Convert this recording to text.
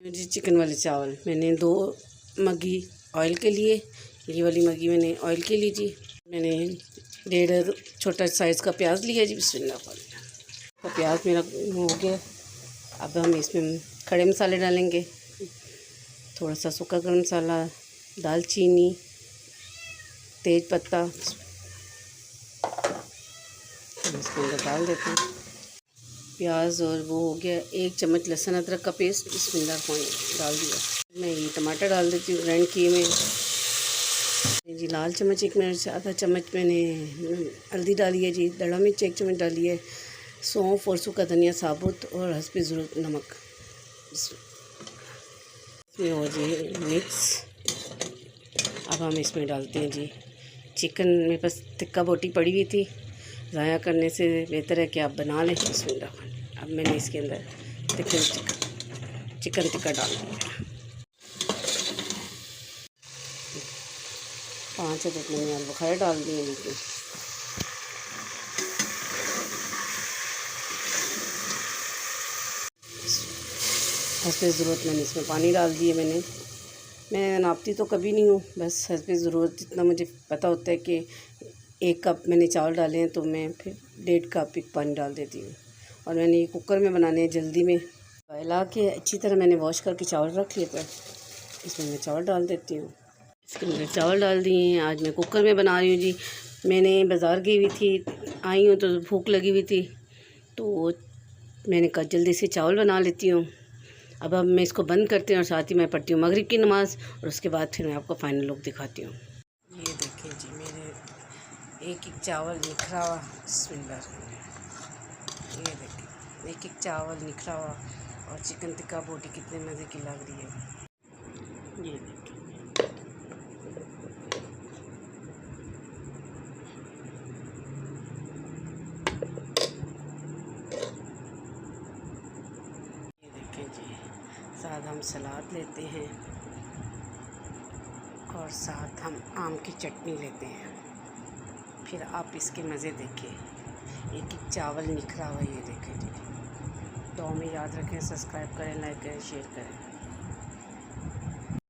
जी chicken वाले चावल मैंने 2 मग्गी ऑयल के लिए, ये वाली मग्गी मैंने ऑयल के ली जी। मैंने 1.5 छोटा साइज़ का प्याज लिया जी। बिस्मिल्लाह। तो प्याज मेरा हो गया। अब हम इसमें खड़े मसाले डालेंगे, थोड़ा सा सूखा गरम मसाला, दालचीनी, तेज पत्ता इसके अंदर डाल देते हैं। प्याज और वो हो गया। 1 चम्मच लहसुन अदरक का पेस्ट बिस्मिल्लाह डाल दिया। मैं ये टमाटर डाल देती हूँ ग्राइंड किए में जी। लाल चम्मच 1 मिर्च, आधा चम्मच मैंने हल्दी डाली है जी। दड़ा मिर्च 1 चम्मच डाली है। सौंफ और सूखा धनिया साबुत और हस्बे ज़रूरत नमक इसमें हो जी मिक्स। अब हम इसमें डालते हैं जी चिकन। मेरे पास टिक्का बोटी पड़ी हुई थी, ज़ाया करने से बेहतर है कि आप बना लें। बिस्मिल्लाह। अब मैंने इसके अंदर चिकन टिक्का डाल दिया। 5 अदद मैंने आलू डाल दिए। लेकिन हस्बे ज़रूरत मैंने इसमें पानी डाल दिए। मैं नापती तो कभी नहीं हूँ, बस हस्बे ज़रूरत जितना मुझे पता होता है कि 1 कप मैंने चावल डाले हैं तो मैं फिर 1.5 कप पानी डाल देती हूँ। और मैंने ये कुकर में बनाने हैं जल्दी में। हिला के अच्छी तरह मैंने वॉश करके चावल रख लिए, पर इसमें मैं चावल डाल देती हूँ। इसके अंदर चावल डाल दिए हैं। आज मैं कुकर में बना रही हूँ जी। मैंने बाज़ार गई हुई थी, आई हूँ तो भूख लगी हुई थी, तो मैंने कहा जल्दी से चावल बना लेती हूँ। अब मैं इसको बंद करती हूँ और साथ ही मैं पढ़ती हूँ मगरिब की नमाज़, और उसके बाद फिर मैं आपको फ़ाइनल लुक दिखाती हूँ। ये देखिए जी मेरे एक चावल निखरा हुआ। बिस्मिल्लाह। ये देखिए एक चावल निखरा हुआ और चिकन टिक्का बोटी कितने मज़े की लग रही है। ये देखिए जी। साथ हम सलाद लेते हैं और साथ हम आम की चटनी लेते हैं। फिर आप इसके मज़े देखिए। एक चावल निखरा हुआ। ये देखें जी। तो हमें याद रखें, सब्सक्राइब करें, लाइक करें, शेयर करें।